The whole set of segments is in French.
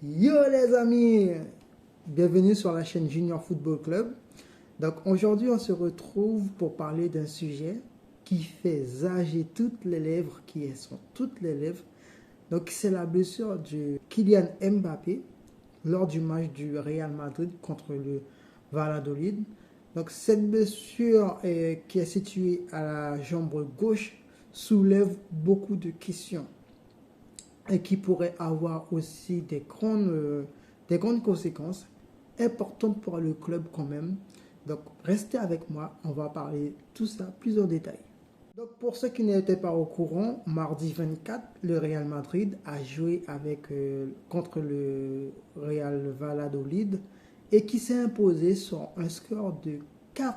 Yo les amis, bienvenue sur la chaîne Junior Football Club. Donc aujourd'hui on se retrouve pour parler d'un sujet qui fait zager toutes les lèvres, qui sont toutes les lèvres. Donc c'est la blessure de Kylian Mbappé lors du match du Real Madrid contre le Valladolid. Donc cette blessure qui est située à la jambe gauche soulève beaucoup de questions et qui pourrait avoir aussi des grandes conséquences importantes pour le club quand même. Donc restez avec moi, on va parler tout ça plus en détail. Donc pour ceux qui n'étaient pas au courant, mardi 24, le Real Madrid a joué contre le Real Valladolid et qui s'est imposé sur un score de 4-1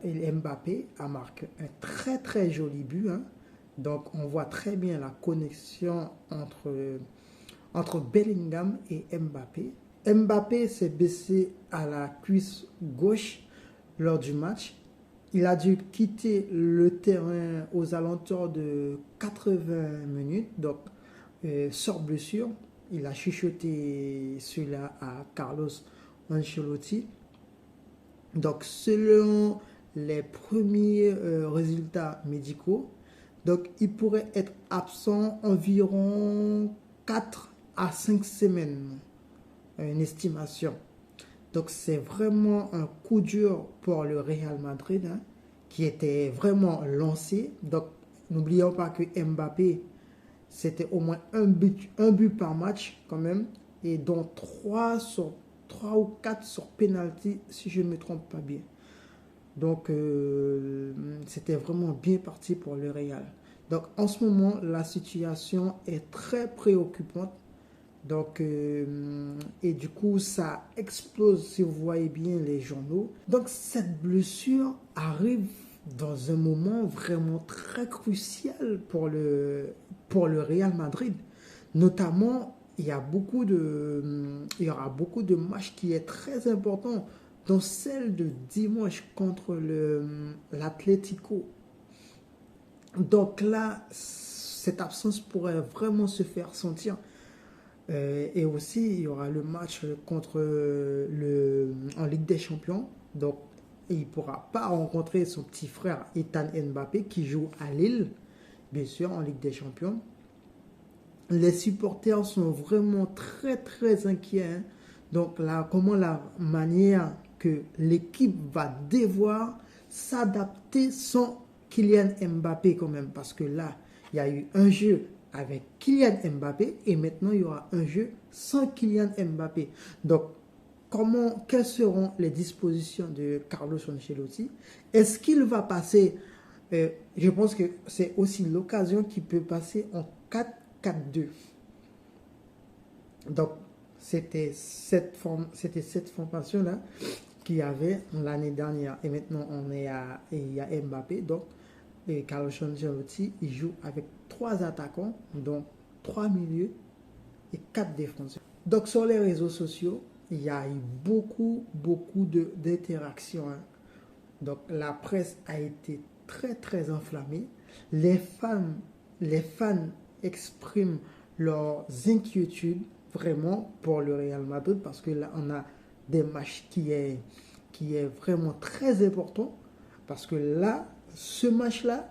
et Mbappé a marqué un très très joli but, hein. Donc on voit très bien la connexion entre Bellingham et Mbappé. Mbappé s'est baissé à la cuisse gauche lors du match. Il a dû quitter le terrain aux alentours de 80 minutes, donc sur blessure. Il a chuchoté cela à Carlos Ancelotti. Donc selon les premiers résultats médicaux, donc il pourrait être absent environ 4 à 5 semaines, une estimation. Donc c'est vraiment un coup dur pour le Real Madrid, hein, qui était vraiment lancé. Donc n'oublions pas que Mbappé, c'était au moins un but par match quand même, et dont 3 ou 4 sur penalty si je ne me trompe pas bien. Donc c'était vraiment bien parti pour le Real. Donc en ce moment, la situation est très préoccupante. Donc, et du coup, ça explose si vous voyez bien les journaux. Donc, cette blessure arrive dans un moment vraiment très crucial pour le Real Madrid. Notamment, il y aura beaucoup de matchs qui est très important, dont celle de dimanche contre l'Atlético. Donc là, cette absence pourrait vraiment se faire sentir. Et aussi, il y aura le match en Ligue des Champions. Donc, il ne pourra pas rencontrer son petit frère Ethan Mbappé qui joue à Lille, bien sûr, en Ligue des Champions. Les supporters sont vraiment très, très inquiets, hein. Donc, là, comment la manière que l'équipe va devoir s'adapter sans Kylian Mbappé quand même. Parce que là, il y a eu un jeu avec Kylian Mbappé et maintenant il y aura un jeu sans Kylian Mbappé. Donc, quelles seront les dispositions de Carlos Ancelotti? Est-ce qu'il va passer, je pense que c'est aussi l'occasion qu'il peut passer en 4-4-2. Donc, c'était cette formation-là qu'il y avait l'année dernière. Et maintenant, il y a Mbappé. Donc, et Carlos Ancelotti, il joue avec 3 attaquants, donc 3 milieux et 4 défenseurs. Donc sur les réseaux sociaux, il y a eu beaucoup d'interactions, hein. Donc la presse a été très très enflammée. Les fans expriment leurs inquiétudes vraiment pour le Real Madrid parce que là on a des matchs qui est vraiment très important parce que là, ce match-là,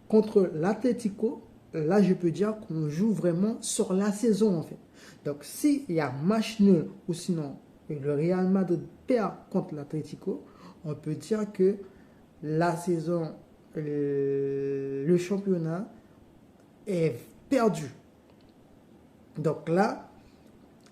contre l'Atlético, là, je peux dire qu'on joue vraiment sur la saison, en fait. Donc, s'il y a match nul ou sinon le Real Madrid perd contre l'Atlético, on peut dire que la saison, le championnat est perdu. Donc là,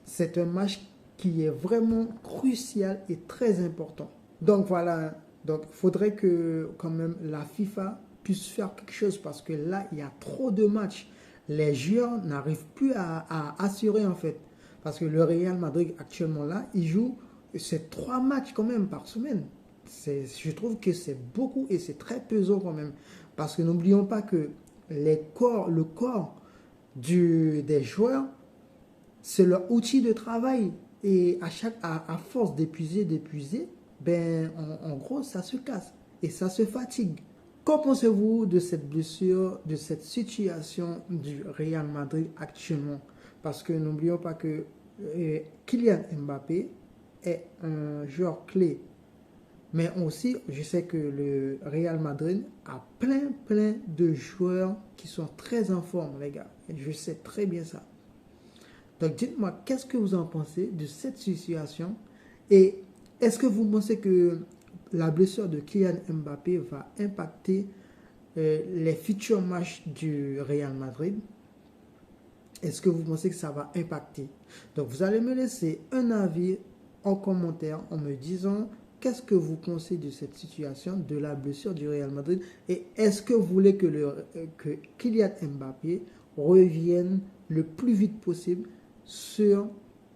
c'est un match qui est vraiment crucial et très important. Donc voilà, donc il faudrait que quand même la FIFA puisse faire quelque chose parce que là, il y a trop de matchs. Les joueurs n'arrivent plus à assurer en fait. Parce que le Real Madrid actuellement là, il joue, c'est 3 matchs quand même par semaine. Je trouve que c'est beaucoup et c'est très pesant quand même. Parce que n'oublions pas que le corps des joueurs, c'est leur outil de travail. Et à force d'épuiser, ben, en gros, ça se casse et ça se fatigue. Qu'en pensez-vous de cette blessure, de cette situation du Real Madrid actuellement? Parce que n'oublions pas que Kylian Mbappé est un joueur clé. Mais aussi, je sais que le Real Madrid a plein de joueurs qui sont très en forme, les gars. Et je sais très bien ça. Donc, dites-moi, qu'est-ce que vous en pensez de cette situation? Et est-ce que vous pensez que la blessure de Kylian Mbappé va impacter les futurs matchs du Real Madrid? Est-ce que vous pensez que ça va impacter? Donc, vous allez me laisser un avis en commentaire en me disant qu'est-ce que vous pensez de cette situation, de la blessure du Real Madrid, et est-ce que vous voulez que Kylian Mbappé revienne le plus vite possible sur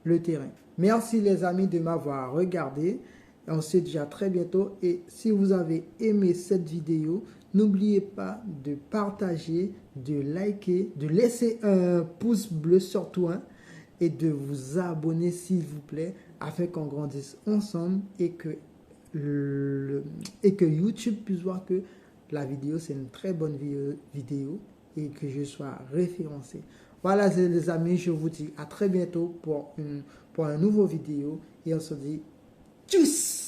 le terrain? Merci les amis de m'avoir regardé. On se dit à très bientôt, et si vous avez aimé cette vidéo, n'oubliez pas de partager, de liker, de laisser un pouce bleu surtout, hein, et de vous abonner s'il vous plaît, afin qu'on grandisse ensemble et que YouTube puisse voir que la vidéo c'est une très bonne vidéo et que je sois référencé. Voilà les amis, je vous dis à très bientôt pour un nouveau vidéo, et on se dit tchuss.